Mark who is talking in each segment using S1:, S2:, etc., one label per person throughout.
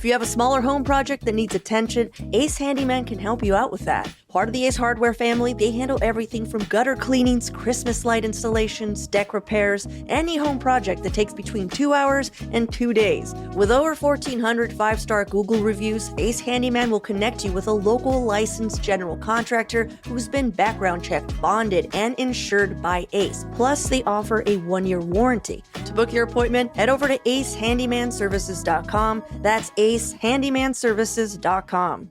S1: If you have a smaller home project that needs attention, Ace Handyman can help you out with that. Part of the Ace Hardware family, they handle everything from gutter cleanings, Christmas light installations, deck repairs, any home project that takes between 2 hours and 2 days. With over 1,400 5-star Google reviews, Ace Handyman will connect you with a local licensed general contractor who's been background checked, bonded, and insured by Ace. Plus, they offer a 1-year warranty. To book your appointment, head over to acehandymanservices.com. That's acehandymanservices.com.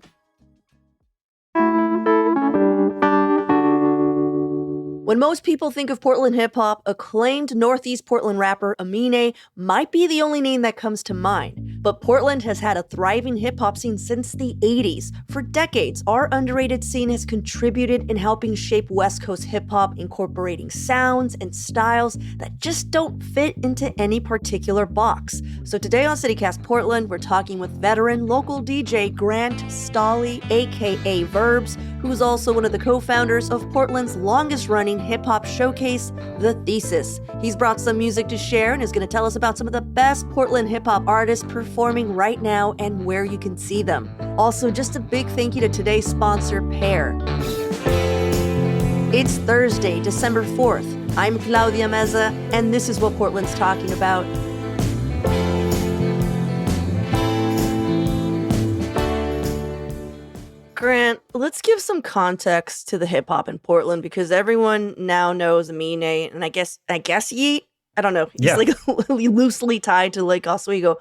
S1: When most people think of Portland hip-hop, acclaimed Northeast Portland rapper Aminé might be the only name that comes to mind. But Portland has had a thriving hip-hop scene since the 80s. For decades, our underrated scene has contributed in helping shape West Coast hip-hop, incorporating sounds and styles that just don't fit into any particular box. So today on CityCast Portland, we're talking with veteran local DJ Grant Stolley, aka Verbs, who is also one of the co-founders of Portland's longest-running hip-hop showcase, The Thesis. He's brought some music to share and is going to tell us about some of the best Portland hip-hop artists performing right now and where you can see them. Also, just a big thank you to today's sponsor, Pear. It's Thursday, December 4th. I'm Claudia Meza, and this is what Portland's talking about. Grant, let's give some context to the hip hop in Portland because everyone now knows Aminé, and I guess Yeet. I don't know. He's like loosely tied to Lake Oswego,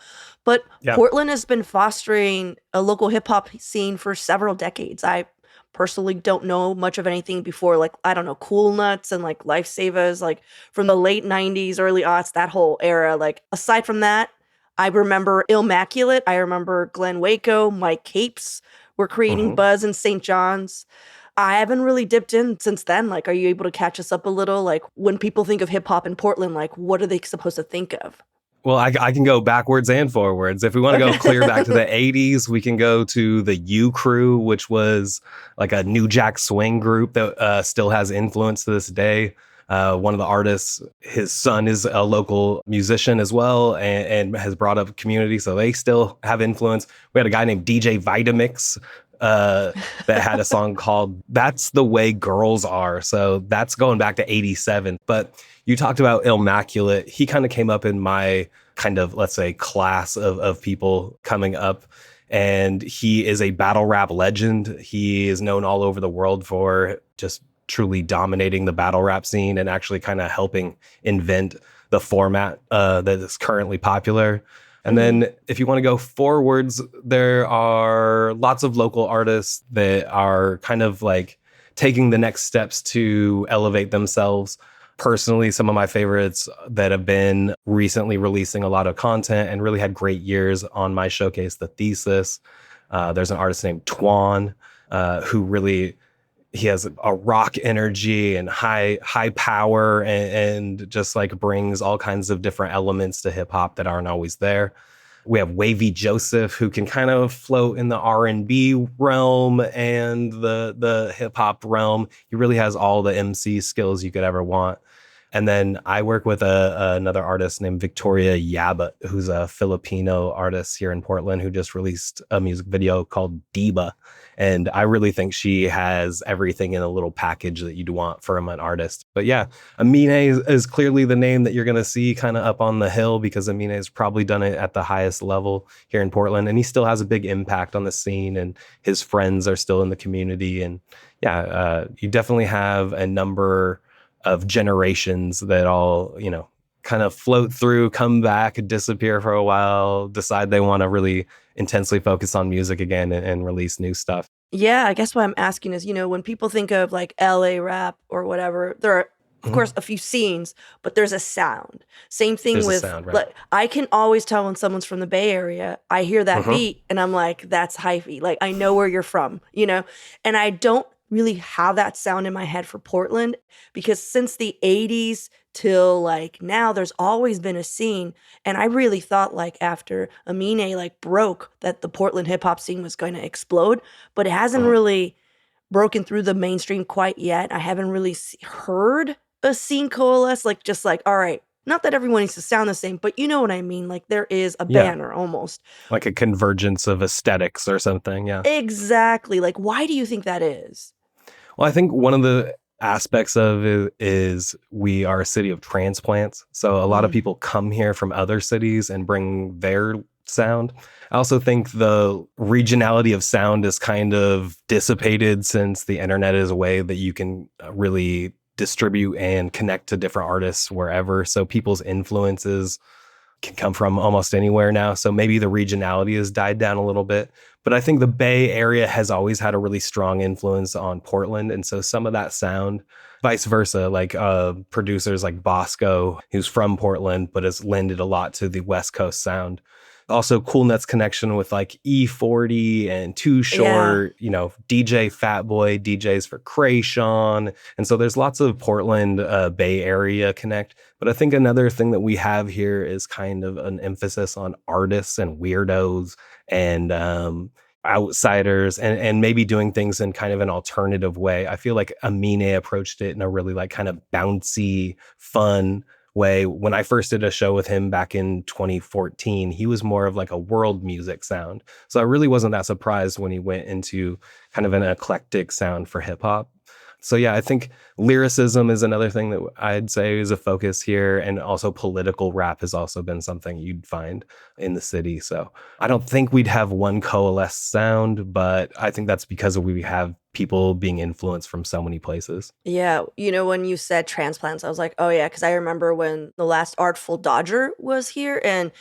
S1: but Portland has been fostering a local hip hop scene for several decades. I personally don't know much of anything before, like, I don't know, Cool Nuts and like Lifesavers, like from the late 90s, early aughts, that whole era. Like, aside from that, I remember Immaculate. I remember Glenn Waco, Mike Capes were creating buzz in St. John's. I haven't really dipped in since then. Like, are you able to catch us up a little? Like, when people think of hip hop in Portland, like, what are they supposed to think of?
S2: Well, I can go backwards and forwards. If we want to go clear back to the 80s, we can go to the U Crew, which was like a New Jack Swing group that still has influence to this day. One of the artists, his son is a local musician as well and has brought up a community, so they still have influence. We had a guy named DJ Vitamix that had a song called That's the Way Girls Are. So that's going back to 87. But you talked about Immaculate. He kind of came up in my kind of, let's say, class of people coming up. And he is a battle rap legend. He is known all over the world for just truly dominating the battle rap scene and actually kind of helping invent the format that is currently popular. And then if you want to go forwards, there are lots of local artists that are kind of like taking the next steps to elevate themselves. Personally, some of my favorites that have been recently releasing a lot of content and really had great years on my showcase, The Thesis. There's an artist named Twan who really... he has a rock energy and high power and just like brings all kinds of different elements to hip hop that aren't always there. We have Wavy Joseph, who can kind of float in the R&B realm and the hip hop realm. He really has all the MC skills you could ever want. And then I work with another artist named Victoria Yaba, who's a Filipino artist here in Portland who just released a music video called Diba. And I really think she has everything in a little package that you'd want from an artist. But yeah, Aminé is clearly the name that you're going to see kind of up on the hill because Aminé has probably done it at the highest level here in Portland. And he still has a big impact on the scene and his friends are still in the community. And yeah, you definitely have a number of generations that all, kind of float through, come back, disappear for a while, decide they want to really intensely focus on music again and release new stuff.
S1: Yeah, I guess what I'm asking is, when people think of like LA rap or whatever, there are, of course, a few scenes, but there's a sound. Same thing there's with, sound, right? Like, I can always tell when someone's from the Bay Area. I hear that beat and I'm like, that's hyphy. Like, I know where you're from, and I don't really have that sound in my head for Portland because since the 80s till like now, there's always been a scene. And I really thought like after Aminé like broke that the Portland hip hop scene was going to explode, but it hasn't really broken through the mainstream quite yet. I haven't really heard a scene coalesce, like just like, all right, Not that everyone needs to sound the same, but you know what I mean. Like there is a
S2: Yeah.
S1: banner almost.
S2: Like a convergence of aesthetics or something. Yeah.
S1: Exactly. Like, why do you think that is?
S2: Well, I think one of the aspects of it is we are a city of transplants. So a lot of
S1: Mm,
S2: people come here from other cities and bring their sound. I also think the regionality of sound is kind of dissipated since the internet is a way that you can really distribute and connect to different artists wherever. So people's influences can come from almost anywhere now. So maybe the regionality has died down a little bit. But I think the Bay Area has always had a really strong influence on Portland. And so some of that sound, vice versa, like producers like Bosco, who's from Portland, but has lended a lot to the West Coast sound. Also, CoolNet's connection with like E40 and Too
S1: yeah.
S2: Short, DJ Fatboy, DJs for Krayshawn. And so there's lots of Portland Bay Area connect. But I think another thing that we have here is kind of an emphasis on artists and weirdos and outsiders and maybe doing things in kind of an alternative way. I feel like Aminé approached it in a really like kind of bouncy, fun way. When I first did a show with him back in 2014, he was more of like a world music sound. So I really wasn't that surprised when he went into kind of an eclectic sound for hip hop. So yeah, I think lyricism is another thing that I'd say is a focus here. And also political rap has also been something you'd find in the city. So I don't think we'd have one coalesced sound, but I think that's because we have people being influenced from so many places.
S1: Yeah, when you said transplants, I was like, "Oh yeah," because I remember when the last Artful Dodger was here, and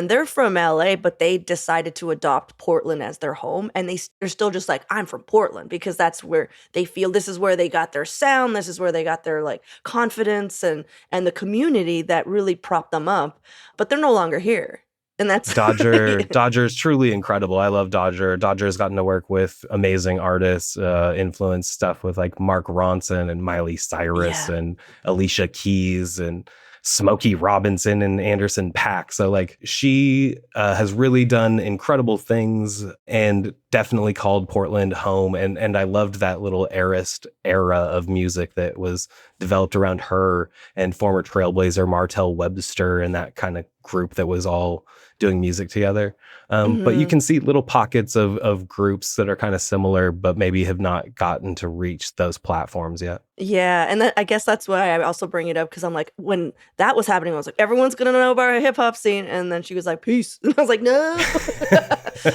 S1: they're from LA, but they decided to adopt Portland as their home, and they're still just like, "I'm from Portland," because that's where they feel this is where they got their sound, this is where they got their like confidence and the community that really propped them up, but they're no longer here, and that's
S2: Dodger is truly incredible. I love Dodger. Dodger has gotten to work with amazing artists, influence stuff with like Mark Ronson and Miley Cyrus
S1: yeah.
S2: and Alicia Keys and Smokey Robinson and Anderson Paak. So like she has really done incredible things and definitely called Portland home. And I loved that little era of music that was developed around her and former Trailblazer Martell Webster and that kind of group that was all doing music together. But you
S1: Mhm.
S2: can see little pockets of groups that are kind of similar, but maybe have not gotten to reach those platforms yet.
S1: Yeah, and I guess that's why I also bring it up because I'm like, when that was happening, I was like, everyone's gonna know about our hip hop scene, and then she was like, peace, and I was like, no.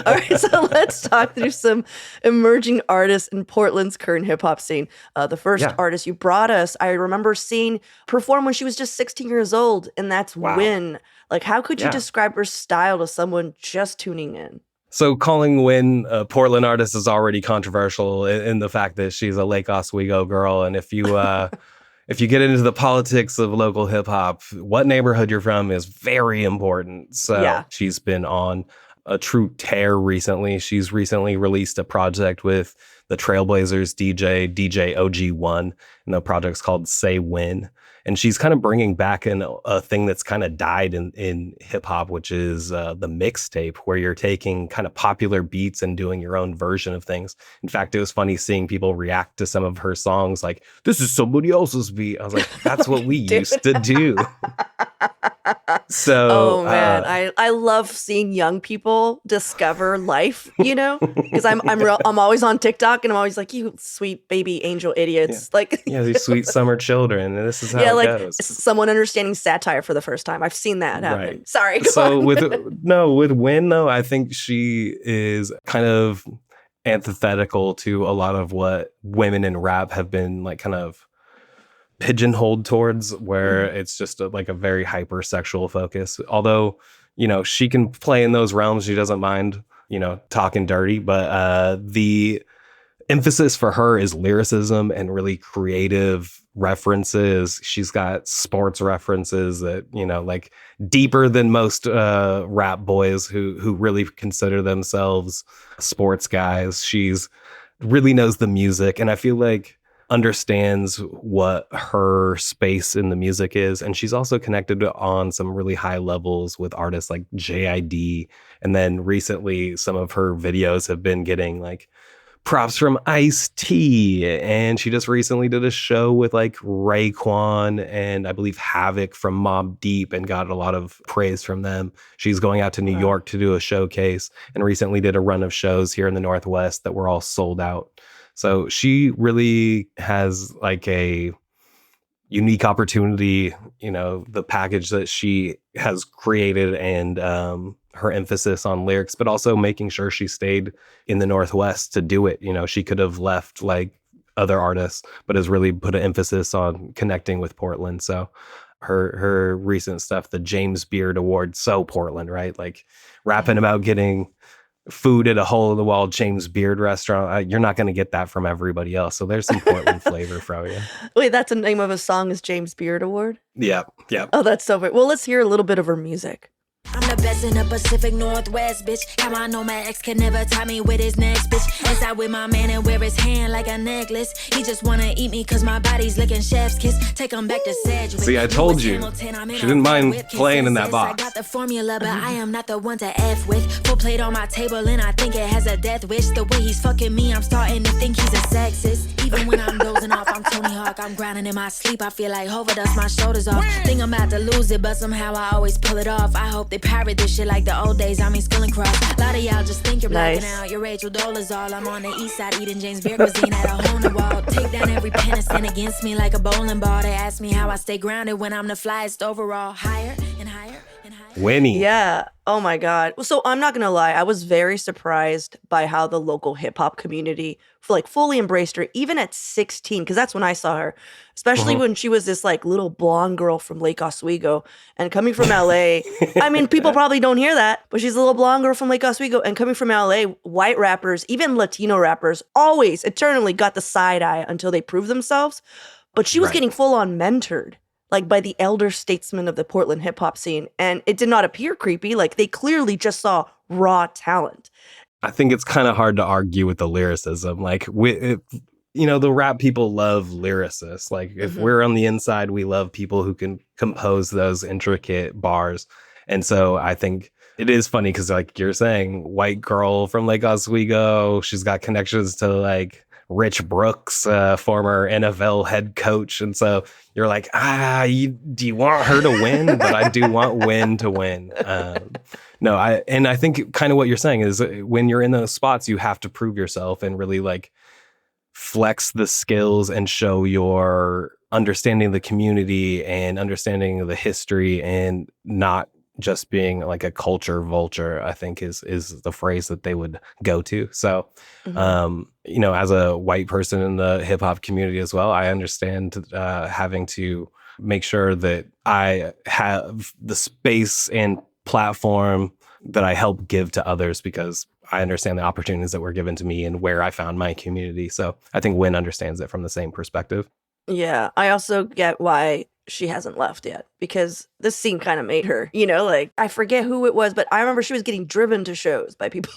S1: All right, so let's talk through some emerging artists in Portland's current hip hop scene. The first
S2: Yeah.
S1: artist you brought us, I remember seeing perform when she was just 16 years old, and that's
S2: Wow.
S1: Win. Like, how could you
S2: Yeah.
S1: describe her style to someone just tuning in?
S2: So calling Win a Portland artist is already controversial in the fact that she's a Lake Oswego girl. And if you get into the politics of local hip hop, what neighborhood you're from is very important.
S1: Yeah.
S2: So she's been on a true tear recently. She's recently released a project with the Trailblazers DJ OG1, and the project's called Say When. And she's kind of bringing back a thing that's kind of died in hip hop, which is the mixtape, where you're taking kind of popular beats and doing your own version of things. In fact, it was funny seeing people react to some of her songs like, this is somebody else's beat. I was like, that's what we
S1: Dude.
S2: used to do. So,
S1: Oh man, I love seeing young people discover life, because I'm always on TikTok and I'm always like, you sweet baby angel
S2: yeah,
S1: idiots. Like
S2: yeah, these sweet summer children, and this is how
S1: yeah,
S2: it
S1: like
S2: goes.
S1: someone understanding satire for the first time. I've seen that
S2: Right.
S1: happen. Sorry, go
S2: So
S1: on.
S2: with Win though, I think she is kind of antithetical to a lot of what women in rap have been like kind of pigeonholed towards, where
S1: Mhm.
S2: it's just like a very hypersexual focus. Although, she can play in those realms. She doesn't mind, talking dirty, but the emphasis for her is lyricism and really creative references. She's got sports references that, like deeper than most rap boys who really consider themselves sports guys. She's really knows the music, and I feel like understands what her space in the music is. And she's also connected on some really high levels with artists like JID. And then recently some of her videos have been getting like props from Ice-T. And she just recently did a show with like Raekwon and I believe Havoc from Mobb Deep and got a lot of praise from them. She's going out to New York to do a showcase and recently did a run of shows here in the Northwest that were all sold out. So she really has like a unique opportunity, you know, the package that she has created and her emphasis on lyrics, but also making sure she stayed in the Northwest to do it. You know, she could have left like other artists, but has really put an emphasis on connecting with Portland. So her recent stuff, the James Beard Award, so Portland, right? Like rapping about getting food at a hole in the wall James Beard restaurant. You're not going to get that from everybody else. So there's some Portland flavor from you.
S1: Wait, that's the name of a song is James Beard Award?
S2: Yep.
S1: Oh, that's so weird. Well, let's hear a little bit of her music.
S3: I'm the best in the Pacific Northwest, bitch. How I know my ex can never tie me with his next, bitch. Inside with my man and wear his hand like a necklace. He just wanna eat me cause my body's licking chef's kiss. Take him back to Sedgwick.
S2: See, I told you. She didn't mind playing in that box.
S3: I got the formula, but I am not the one to F with. Full plate on my table and I think it has a death wish. The way he's fucking me, I'm starting to think he's a sexist. Even when I'm dozing off, I'm Tony Hawk. I'm grinding in my sleep. I feel like Hover dust my shoulders off. Think I'm about to lose it, but somehow I always pull it off. I hope they pirate this shit like the old days. I mean, Skull and Cross. A lot of y'all just think you're blacking out. Your Rachel Dolezal. I'm on the east side eating James Beard cuisine at a hole in the wall. Take down every pen and stand against me like a bowling ball. They ask me how I stay grounded when I'm the flyest overall. Higher and higher and higher.
S2: Winnie.
S1: Yeah. Oh my God. So I'm not gonna lie, I was very surprised by how the local hip hop community like fully embraced her, even at 16, because that's when I saw her. Especially when she was this like little blonde girl from Lake Oswego and coming from LA. I mean, people probably don't hear that, but she's a little blonde girl from Lake Oswego and coming from LA. White rappers, even Latino rappers, always eternally got the side eye until they prove themselves. But she was getting full on mentored, like by the elder statesmen of the Portland hip hop scene. And it did not appear creepy. Like they clearly just saw raw talent.
S2: I think it's kind of hard to argue with the lyricism. Like, you know, the rap people love lyricists. Like if we're on the inside, we love people who can compose those intricate bars. And so I think it is funny because like you're saying, white girl from Lake Oswego, she's got connections to like Rich Brooks, former NFL head coach. And so you're like, do you want her to win? But I do want Win to win. No, I think kind of what you're saying is when you're in those spots, you have to prove yourself and really like flex the skills and show your understanding of the community and understanding of the history and not just being like a culture vulture, I think is the phrase that they would go to. So, you know, as a white person in the hip hop community as well, I understand having to make sure that I have the space and platform that I help give to others because I understand the opportunities that were given to me and where I found my community. So I think Win understands it from the same perspective.
S1: Yeah, I also get why she hasn't left yet because this scene kind of made her, you know, like I forget who it was, but I remember she was getting driven to shows by people.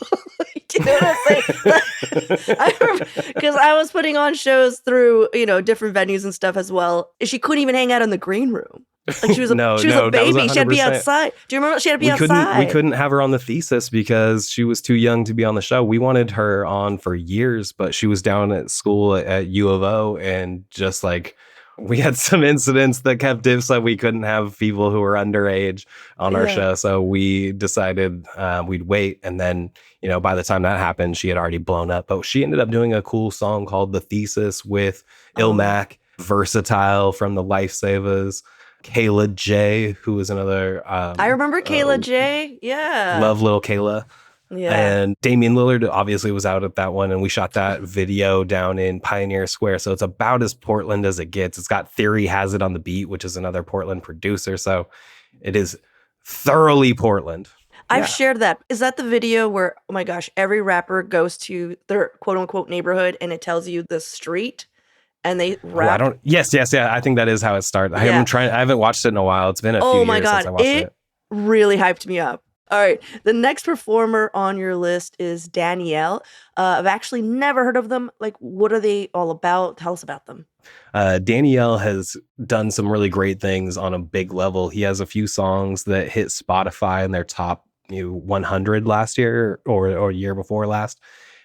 S1: You know what I'm saying? I remember because I was putting on shows through, you know, different venues and stuff as well. She couldn't even hang out in the green room. Like she was a baby. She had to be outside. Do you remember? She had to be outside.
S2: We couldn't have her on the thesis because she was too young to be on the show. We wanted her on for years, but she was down at school at U of O, and just like we had some incidents that kept it so we couldn't have people who were underage on our show. So we decided we'd wait, and then you know by the time that happened, she had already blown up. But she ended up doing a cool song called "The Thesis" with Ilmac, Versatile from the Lifesavers. Kayla J, who was another.
S1: I remember Kayla J. Yeah.
S2: Love little Kayla.
S1: Yeah.
S2: And Damian Lillard obviously was out at that one. And we shot that video down in Pioneer Square. So it's about as Portland as it gets. It's got Theory Has It on the Beat, which is another Portland producer. So it is thoroughly Portland.
S1: I've shared that. Is that the video where, oh my gosh, every rapper goes to their quote unquote neighborhood and it tells you the street? And they rap.
S2: Yes. I think that is how it started. I haven't watched it in a while. It's been a few years since I watched it.
S1: Really hyped me up. All right. The next performer on your list is Danielle. I've actually never heard of them. Like, what are they all about? Tell us about them.
S2: Danielle has done some really great things on a big level. He has a few songs that hit Spotify in their top 100 last year or year before last.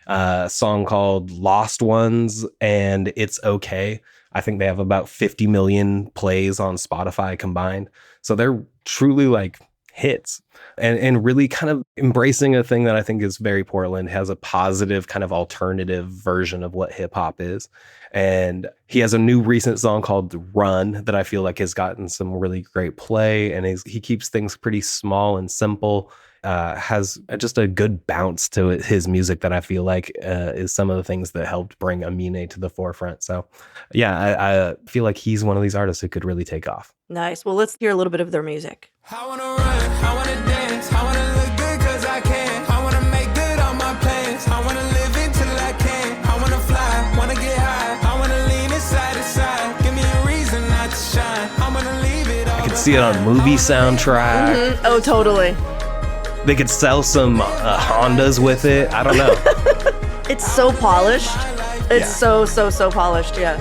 S2: a song called Lost Ones and It's Okay. I think they have about 50 million plays on Spotify combined. So they're truly like hits and really kind of embracing a thing that I think is very Portland, has a positive kind of alternative version of what hip hop is. And he has a new recent song called Run that I feel like has gotten some really great play. And he keeps things pretty small and simple. Has just a good bounce to his music that I feel like is some of the things that helped bring Aminé to the forefront. So, yeah, I feel like he's one of these artists who could really take off.
S1: Nice. Well, let's hear a little bit of their music.
S4: I wanna run, I wanna dance, I wanna look good cause I can. I wanna make good on my plans, I wanna live until I can. I wanna fly, wanna get high, I wanna lean it side to side. Give me a reason not to shine, I'm gonna leave it all.
S2: I could see it on movie soundtrack.
S1: Oh, totally.
S2: They could sell some Hondas with it. I don't know.
S1: It's so polished. It's
S2: Yeah.
S1: so polished. Yeah.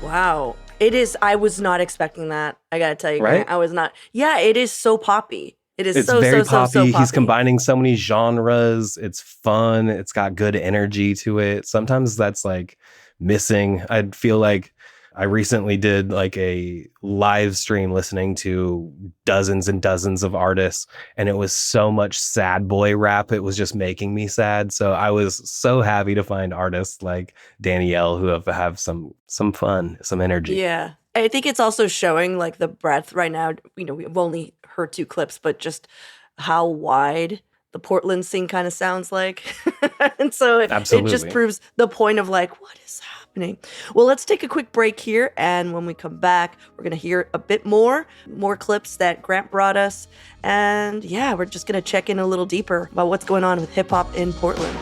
S1: Wow. It is. I was not expecting that. I gotta tell you,
S2: Right?
S1: Grant, I was not. Yeah, it is so poppy. It is
S2: It's
S1: so
S2: very
S1: so
S2: poppy.
S1: poppy.
S2: He's combining so many genres. It's fun. It's got good energy to it. Sometimes that's like missing. I feel like I recently did like a live stream listening to dozens and dozens of artists, and it was so much sad boy rap. It was just making me sad. So I was so happy to find artists like Danielle who have some fun, some energy.
S1: Yeah. I think it's also showing like the breadth right now. You know, we've only heard 2 clips, but just how wide the Portland scene kind of sounds like. And so it just
S2: Absolutely.
S1: proves the point of like, what is happening? Well, let's take a quick break here. And when we come back, we're going to hear a bit more clips that Grant brought us. And yeah, we're just going to check in a little deeper about what's going on with hip hop in Portland.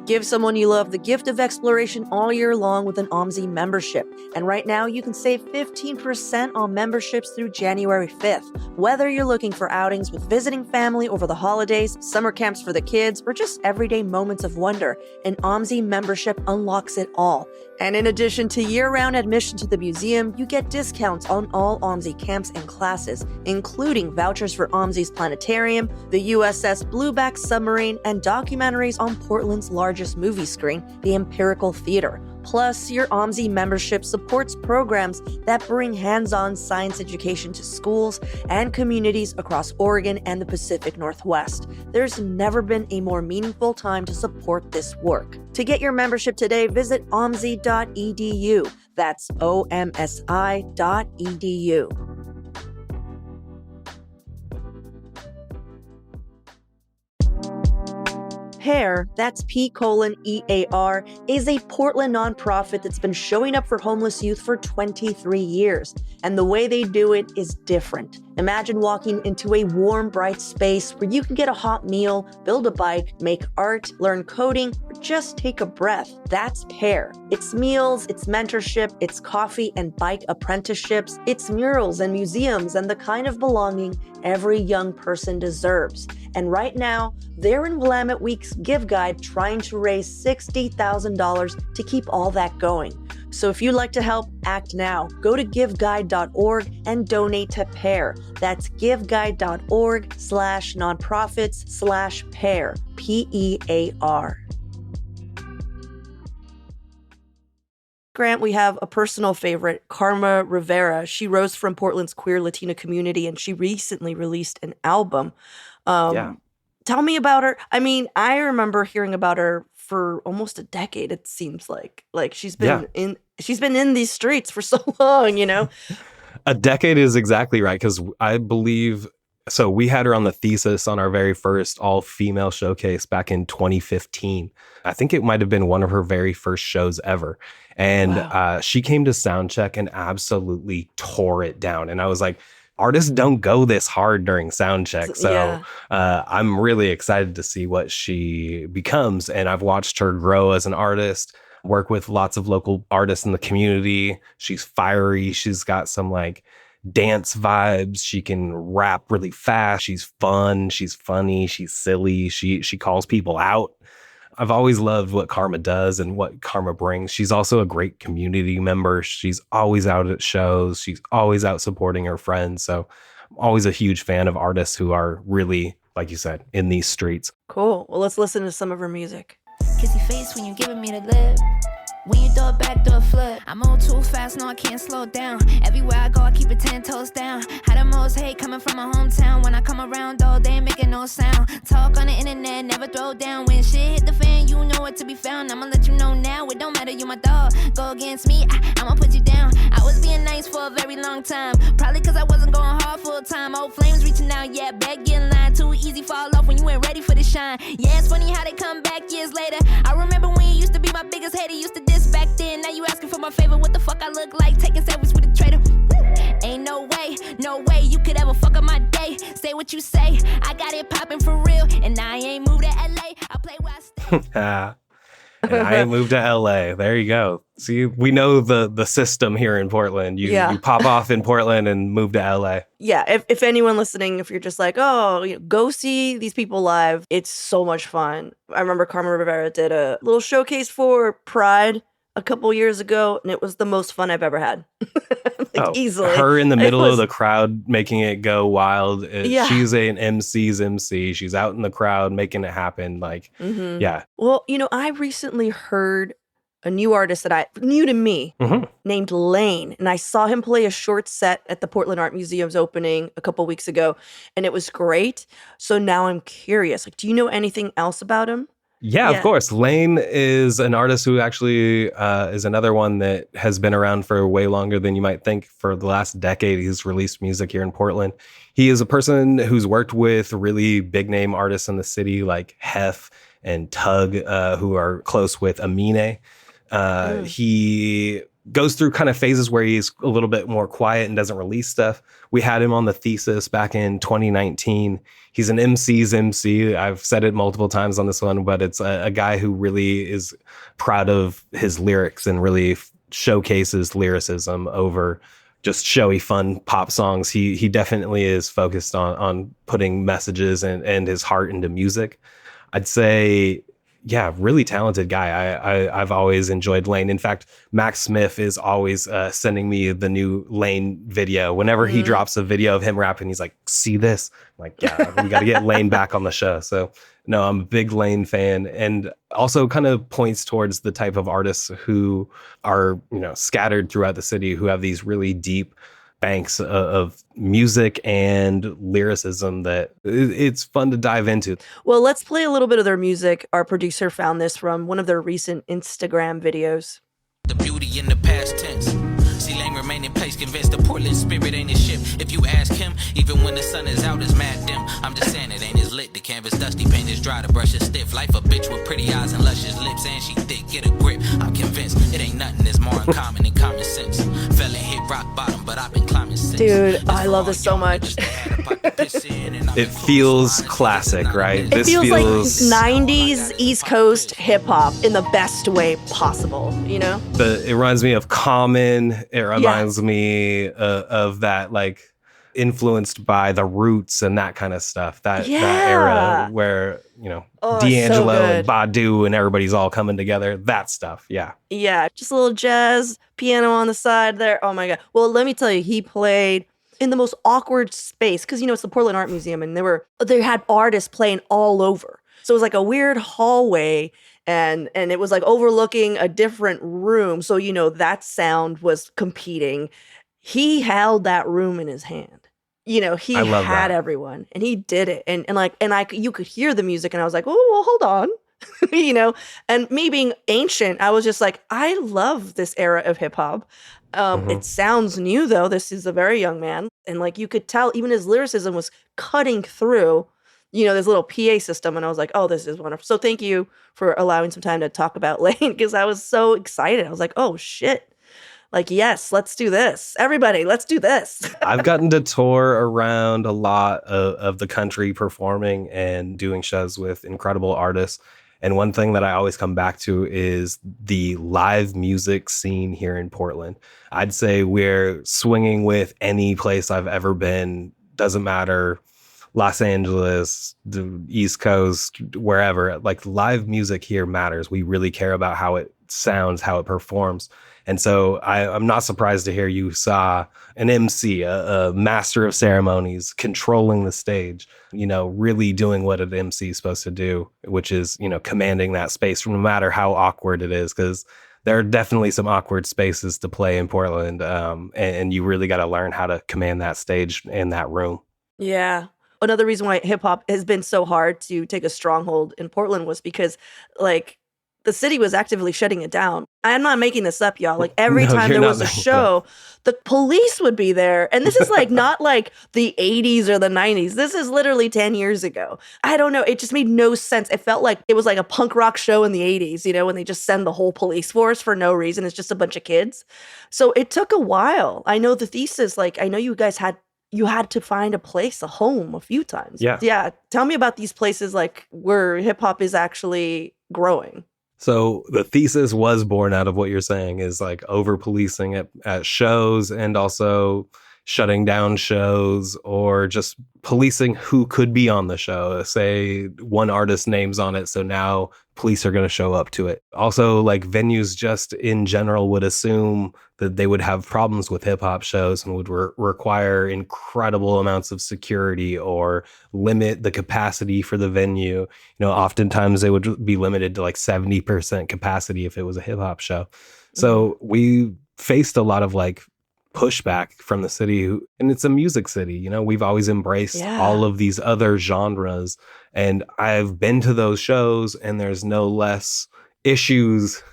S1: Give someone you love the gift of exploration all year long with an OMSI membership. And right now, you can save 15% on memberships through January 5th. Whether you're looking for outings with visiting family over the holidays, summer camps for the kids, or just everyday moments of wonder, an OMSI membership unlocks it all. And in addition to year-round admission to the museum, you get discounts on all OMSI camps and classes, including vouchers for OMSI's planetarium, the USS Blueback submarine, and documentaries on Portland's largest movie screen, the Empirical Theater. Plus, your OMSI membership supports programs that bring hands-on science education to schools and communities across Oregon and the Pacific Northwest. There's never been a more meaningful time to support this work. To get your membership today, visit omsi.edu. That's omsi.edu. PAIR, that's P:(EAR), is a Portland nonprofit that's been showing up for homeless youth for 23 years. And the way they do it is different. Imagine walking into a warm, bright space where you can get a hot meal, build a bike, make art, learn coding, or just take a breath. That's PAIR. It's meals, it's mentorship, it's coffee and bike apprenticeships, it's murals and museums and the kind of belonging every young person deserves. And right now, they're in Willamette Week's Give Guide trying to raise $60,000 to keep all that going. So if you'd like to help, act now. Go to giveguide.org and donate to PAIR. That's giveguide.org/nonprofits/PAIR, PEAR. Grant, we have a personal favorite, Karma Rivera. She rose from Portland's queer Latina community, and she recently released an album.
S2: Yeah.
S1: Tell me about her. I mean, I remember hearing about her for almost a decade. It seems like she's been in these streets for so long. You know,
S2: A decade is exactly right, because I believe so. We had her on the thesis on our very first all-female showcase back in 2015. I think it might have been one of her very first shows ever. And
S1: Wow.
S2: she came to soundcheck and absolutely tore it down. And I was like, artists don't go this hard during soundcheck. So
S1: Yeah.
S2: I'm really excited to see what she becomes. And I've watched her grow as an artist, work with lots of local artists in the community. She's fiery. She's got some like dance vibes. She can rap really fast. She's fun. She's funny. She's silly. She calls people out. I've always loved what Karma does and what Karma brings. She's also a great community member. She's always out at shows. She's always out supporting her friends. So I'm always a huge fan of artists who are really, like you said, in these streets.
S1: Cool. Well, let's listen to some of her music.
S3: Kissy face when you giving me the lip. When you do it back, do a flip. I move too fast, no, I can't slow down. Everywhere I go, I keep it 10 toes down. Had the most hate coming from my hometown. When I come around, though, they ain't making no sound. Talk on the internet, never throw down. When shit hit the fan, you know where to be found. I'ma let you know now, it don't matter, you my dog. Go against me, I'ma put you down. I was being nice for a very long time. Probably cause I wasn't going hard full time. Old flames reaching out, yeah, back in line. Too easy, fall off when you ain't ready for the shine. Yeah, it's funny how they come back years later. I remember when you used to be my biggest hater, used to diss back then. Now you asking for my favor, what the fuck I look like? Taking sandwich with a traitor. Ain't no way you could ever fuck up my day. Say what you say, I got it popping for real. And I ain't moved to LA, I play where I stay.
S2: And I ain't moved to LA. There you go. See, we know the system here in Portland. You pop off in Portland and move to LA.
S1: Yeah, if anyone listening, if you're just like, oh, go see these people live, it's so much fun. I remember Carmen Rivera did a little showcase for Pride a couple years ago, and it was the most fun I've ever had. Easily.
S2: Her in the middle of the crowd making it go wild.
S1: Yeah.
S2: She's an MC's MC. She's out in the crowd making it happen. Like, yeah.
S1: Well, I recently heard a new artist new to me, named Lane, and I saw him play a short set at the Portland Art Museum's opening a couple weeks ago, and it was great. So now I'm curious. Like, do you know anything else about him?
S2: Yeah, of course. Lane is an artist who actually is another one that has been around for way longer than you might think. For the last decade, he's released music here in Portland. He is a person who's worked with really big name artists in the city like Hef and Tug, who are close with Aminé. He goes through kind of phases where he's a little bit more quiet and doesn't release stuff. We had him on the Thesis back in 2019. He's an MC's MC. I've said it multiple times on this one, but it's a guy who really is proud of his lyrics and really showcases lyricism over just showy, fun pop songs. He definitely is focused on putting messages and his heart into music. I'd say, yeah, really talented guy. I've always enjoyed Lane. In fact, Max Smith is always sending me the new Lane video. Whenever he drops a video of him rapping, he's like, see this? I'm like, yeah, we got to get Lane back on the show. So no, I'm a big Lane fan, and also kind of points towards the type of artists who are, scattered throughout the city, who have these really deep banks of music and lyricism that it's fun to dive into.
S1: Well, let's play a little bit of their music. Our producer found this from one of their recent Instagram videos.
S5: The beauty in the past tense. See Lane remain in place, convinced the Portland spirit ain't a ship. If you ask him, even when the sun is out, it's mad dim. I'm just saying it ain't as lit. The canvas dusty, paint is dry, the brush is stiff. Life a bitch with pretty eyes and luscious lips, and she thick, get a grip. I'm convinced it ain't nothing that's more uncommon than common sense. Fell and hit rock bottom, but I've been climbing since.
S1: Dude, I love this so much.
S2: It feels classic, right?
S1: It feels like 90s East Coast hip hop in the best way possible,
S2: It reminds me of Common. It reminds me of that, like, influenced by the Roots and that kind of stuff. That era where, D'Angelo and Badu and everybody's all coming together. That stuff, yeah. Yeah,
S1: just a little jazz, piano on the side there. Oh my God. Well, let me tell you, he played in the most awkward space because, it's the Portland Art Museum, and they had artists playing all over. So it was like a weird hallway, and it was like overlooking a different room. So, that sound was competing. He held that room in his hand. He had everyone, and he did it. And you could hear the music, and I was like, oh, well, hold on. And me being ancient, I was just like, I love this era of hip hop. It sounds new though. This is a very young man. And like, you could tell even his lyricism was cutting through, this little PA system. And I was like, oh, this is wonderful. So thank you for allowing some time to talk about Lane, because I was so excited. I was like, oh shit. Like, yes, let's do this. Everybody, let's do this.
S2: I've gotten to tour around a lot of the country performing and doing shows with incredible artists. And one thing that I always come back to is the live music scene here in Portland. I'd say we're swinging with any place I've ever been. Doesn't matter Los Angeles, the East Coast, wherever. Like live music here matters. We really care about how it sounds, how it performs. And so I'm not surprised to hear you saw an MC, a master of ceremonies, controlling the stage, really doing what an MC is supposed to do, which is, commanding that space no matter how awkward it is. Because there are definitely some awkward spaces to play in Portland. And you really got to learn how to command that stage in that room.
S1: Yeah. Another reason why hip hop has been so hard to take a stronghold in Portland was because, like, the city was actively shutting it down. I'm not making this up, y'all. Like, every
S2: No,
S1: time
S2: you're
S1: there
S2: not
S1: was a
S2: making it
S1: show, the police would be there. And this is like not like the 80s or the 90s. This is literally 10 years ago. I don't know. It just made no sense. It felt like it was like a punk rock show in the 80s, when they just send the whole police force for no reason. It's just a bunch of kids. So it took a while. I know the thesis, like, I know you guys had to find a place, a home, a few times.
S2: Yeah.
S1: Yeah. Tell me about these places, like, where hip hop is actually growing.
S2: So the thesis was born out of what you're saying is like over policing at shows and also shutting down shows or just policing who could be on the show. Say one artist name's on it, so now police are going to show up to it. Also, like venues just in general would assume that they would have problems with hip hop shows and would require incredible amounts of security or limit the capacity for the venue. Oftentimes they would be limited to like 70% capacity if it was a hip hop show. So we faced a lot of like pushback from the city, and it's a music city. We've always embraced all of these other genres, and I've been to those shows, and there's no less issues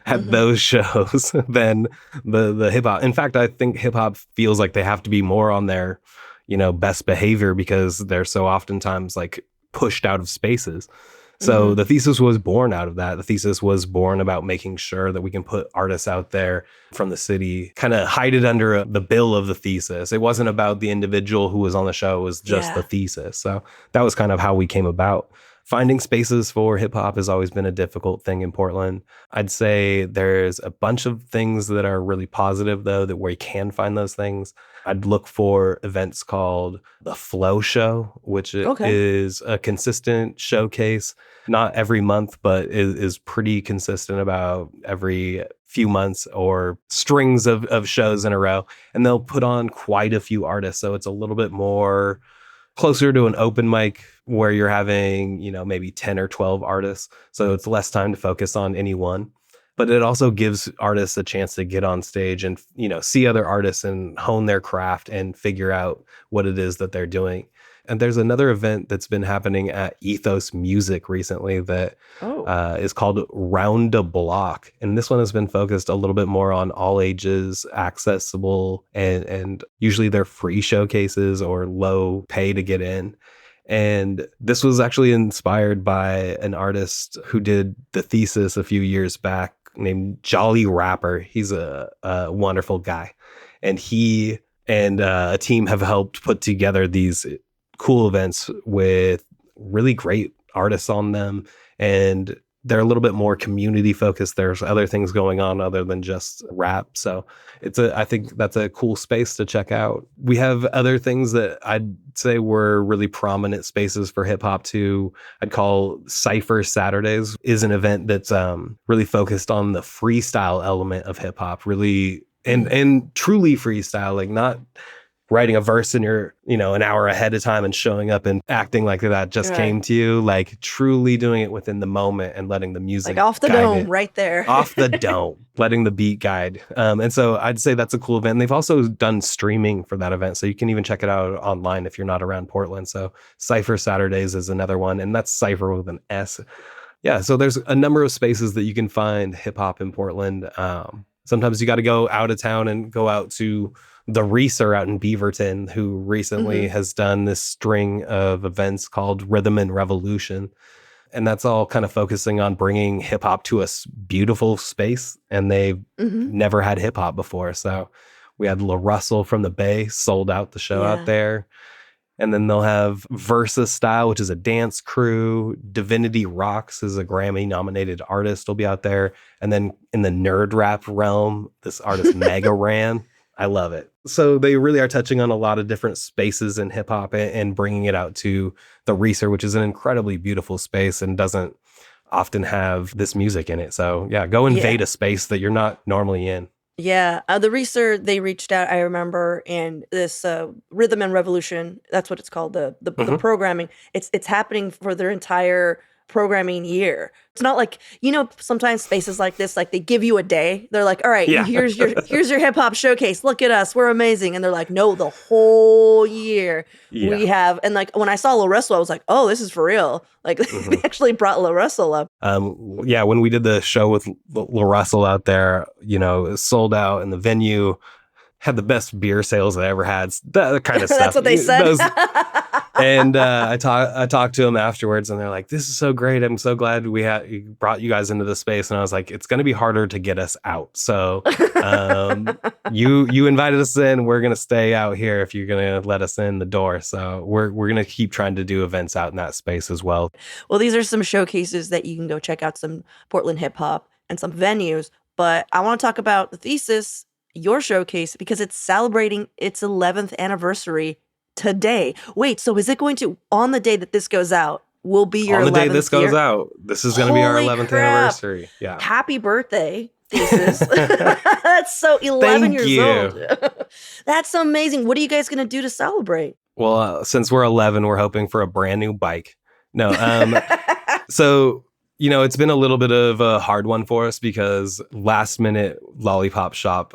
S2: at those shows than the hip hop. In fact, I think hip hop feels like they have to be more on their best behavior because they're so oftentimes like pushed out of spaces. So the thesis was born out of that. The thesis was born about making sure that we can put artists out there from the city, kind of hide it under the bill of the thesis. It wasn't about the individual who was on the show, it was just the thesis. So that was kind of how we came about. Finding spaces for hip hop has always been a difficult thing in Portland. I'd say there's a bunch of things that are really positive, though, that where you can find those things. I'd look for events called the Flow Show, which is a consistent showcase, not every month, but is pretty consistent about every few months or strings of shows in a row. And they'll put on quite a few artists. So it's a little bit more closer to an open mic where you're having, maybe 10 or 12 artists. So it's less time to focus on any one. But it also gives artists a chance to get on stage and, see other artists and hone their craft and figure out what it is that they're doing. And there's another event that's been happening at Ethos Music recently that is called Round a Block. And this one has been focused a little bit more on all ages, accessible, and usually they're free showcases or low pay to get in. And this was actually inspired by an artist who did the thesis a few years back named Jolly Rapper. He's a wonderful guy. And he and a team have helped put together these cool events with really great artists on them. And they're a little bit more community focused. There's other things going on other than just rap. So I think that's a cool space to check out. We have other things that I'd say were really prominent spaces for hip hop too. I'd call Cypher Saturdays is an event that's really focused on the freestyle element of hip hop, really and truly freestyle, like not writing a verse in your, an hour ahead of time and showing up and acting like that just came to you, like truly doing it within the moment and letting the music
S1: like off the dome right there.
S2: Off the dome, letting the beat guide. And so I'd say that's a cool event. And they've also done streaming for that event. So you can even check it out online if you're not around Portland. So Cypher Saturdays is another one. And that's Cypher with an S. Yeah. So there's a number of spaces that you can find hip hop in Portland. Sometimes you got to go out of town and go out to the Reeser out in Beaverton, who recently has done this string of events called Rhythm and Revolution. And that's all kind of focusing on bringing hip hop to a beautiful space. And they've never had hip hop before. So we had La Russell from the Bay sold out the show out there. And then they'll have Versus Style, which is a dance crew. Divinity Rocks is a Grammy nominated artist will be out there. And then in the nerd rap realm, this artist Mega Ran. I love it. So they really are touching on a lot of different spaces in hip hop and bringing it out to the Reeser, which is an incredibly beautiful space and doesn't often have this music in it. So yeah, go invade a space that you're not normally in.
S1: Yeah, the Reeser, they reached out, I remember, and this Rhythm and Revolution, that's what it's called, the programming, it's happening for their entire programming year. It's not like, sometimes spaces like this, like they give you a day. They're like, all right,
S2: Yeah.
S1: here's your hip hop showcase. Look at us, we're amazing. And they're like, no, the whole year we have. And like when I saw La Russell, I was like, oh, this is for real. Like they actually brought La Russell up.
S2: Yeah, when we did the show with La Russell out there, it was sold out, and the venue had the best beer sales I ever had. That kind of stuff.
S1: That's what they said.
S2: And I talked to them afterwards, and they're like, "This is so great! I'm so glad we brought you guys into the space." And I was like, "It's going to be harder to get us out. So you invited us in. We're going to stay out here if you're going to let us in the door. So we're going to keep trying to do events out in that space as well."
S1: Well, these are some showcases that you can go check out, some Portland hip hop and some venues. But I want to talk about the Thesis, your showcase, because it's celebrating its 11th anniversary today. Wait, so is it going to, on the day that this goes out, will be your 11th
S2: on the day this
S1: year?
S2: goes out, this is going to be our 11th
S1: crap.
S2: Anniversary. Yeah.
S1: Happy birthday, Thesis. That's so 11
S2: Thank
S1: years
S2: you.
S1: old. That's amazing. What are you guys going to do to celebrate?
S2: Well, since we're 11, we're hoping for a brand new bike. No, so it's been a little bit of a hard one for us because Last Minute Lollipop Shop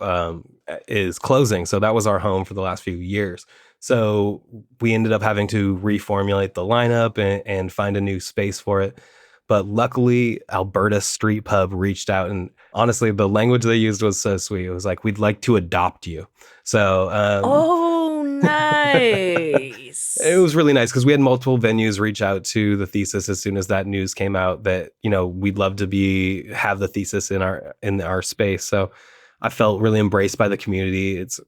S2: is closing. So that was our home for the last few years. So we ended up having to reformulate the lineup and find a new space for it. But luckily, Alberta Street Pub reached out, and honestly, the language they used was so sweet. It was like, "We'd like to adopt you." So,
S1: oh, nice.
S2: It was really nice because we had multiple venues reach out to the Thesis as soon as that news came out that we'd love to have the Thesis in our space. So I felt really embraced by the community. It's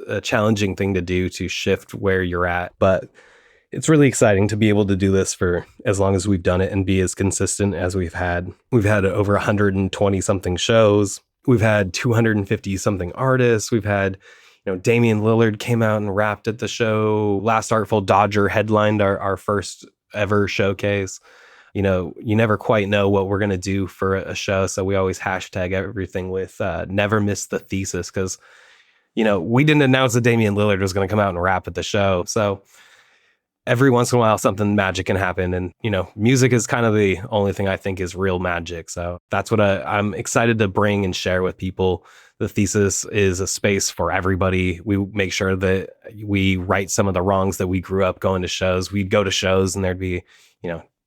S2: a challenging thing to do, to shift where you're at, but it's really exciting to be able to do this for as long as we've done it and be as consistent as we've had. We've had over 120 something shows. We've had 250 something artists. We've had, Damian Lillard came out and rapped at the show. Last Artful Dodger headlined our first ever showcase. You never quite know what we're going to do for a show. So we always hashtag everything with never miss the Thesis, because, we didn't announce that Damian Lillard was going to come out and rap at the show. So every once in a while, something magic can happen. And, music is kind of the only thing I think is real magic. So that's what I'm excited to bring and share with people. The Thesis is a space for everybody. We make sure that we right some of the wrongs that we grew up going to shows. We'd go to shows and there'd be,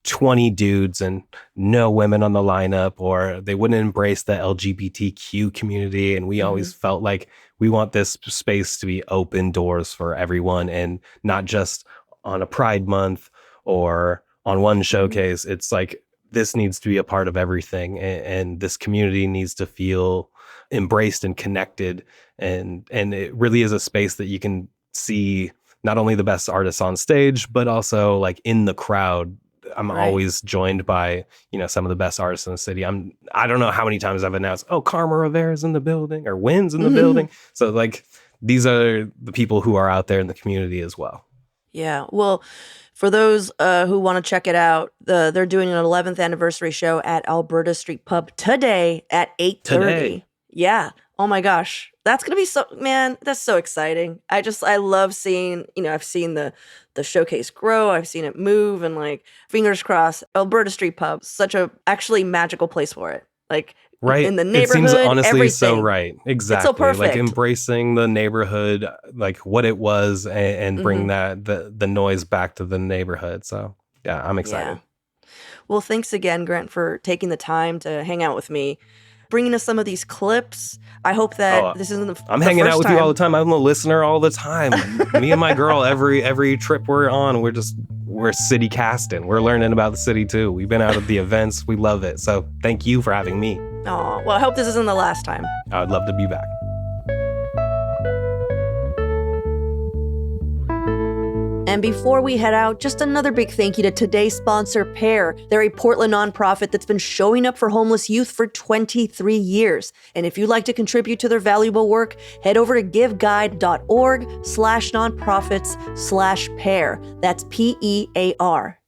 S2: 20 dudes and no women on the lineup, or they wouldn't embrace the LGBTQ community. And we always felt like we want this space to be open doors for everyone, and not just on a Pride Month or on one showcase. It's like, this needs to be a part of everything, and this community needs to feel embraced and connected. And it really is a space that you can see not only the best artists on stage, but also like in the crowd. I'm always joined by, some of the best artists in the city. I don't know how many times I've announced, "Oh, Karma Rivera's in the building," or "Wynn's in the building." So like, these are the people who are out there in the community as well.
S1: Yeah. Well, for those who want to check it out, they're doing an 11th anniversary show at Alberta Street Pub today at 8:30.
S2: Today.
S1: Yeah. Oh my gosh. That's going to be that's so exciting. I love seeing, I've seen the showcase grow. I've seen it move, and like, fingers crossed, Alberta Street Pub, such a actually magical place for it. Like,
S2: right
S1: in the neighborhood,
S2: it seems honestly
S1: everything.
S2: So right. Exactly.
S1: It's so perfect.
S2: Like embracing the neighborhood, like what it was, and bring that the noise back to the neighborhood. So yeah, I'm excited.
S1: Yeah. Well, thanks again, Grant, for taking the time to hang out with me, bringing us some of these clips. I hope that this isn't
S2: I'm hanging out with you all the time. I'm a listener all the time. Me and my girl, every trip we're on, we're city casting. We're learning about the city too. We've been out at the events. We love it. So thank you for having me.
S1: Oh, well, I hope this isn't the last time.
S2: I would love to be back.
S1: And before we head out, just another big thank you to today's sponsor, Pair. They're a Portland nonprofit that's been showing up for homeless youth for 23 years. And if you'd like to contribute to their valuable work, head over to giveguide.org/nonprofits/pair. That's PEAR.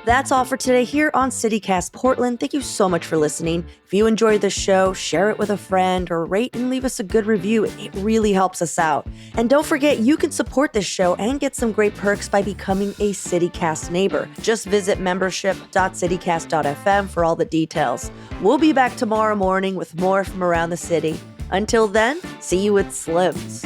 S1: That's all for today here on CityCast Portland. Thank you so much for listening. If you enjoyed the show, share it with a friend or rate and leave us a good review. It really helps us out. And don't forget, you can support this show and get some great perks by becoming a CityCast neighbor. Just visit membership.citycast.fm for all the details. We'll be back tomorrow morning with more from around the city. Until then, see you at Slim's.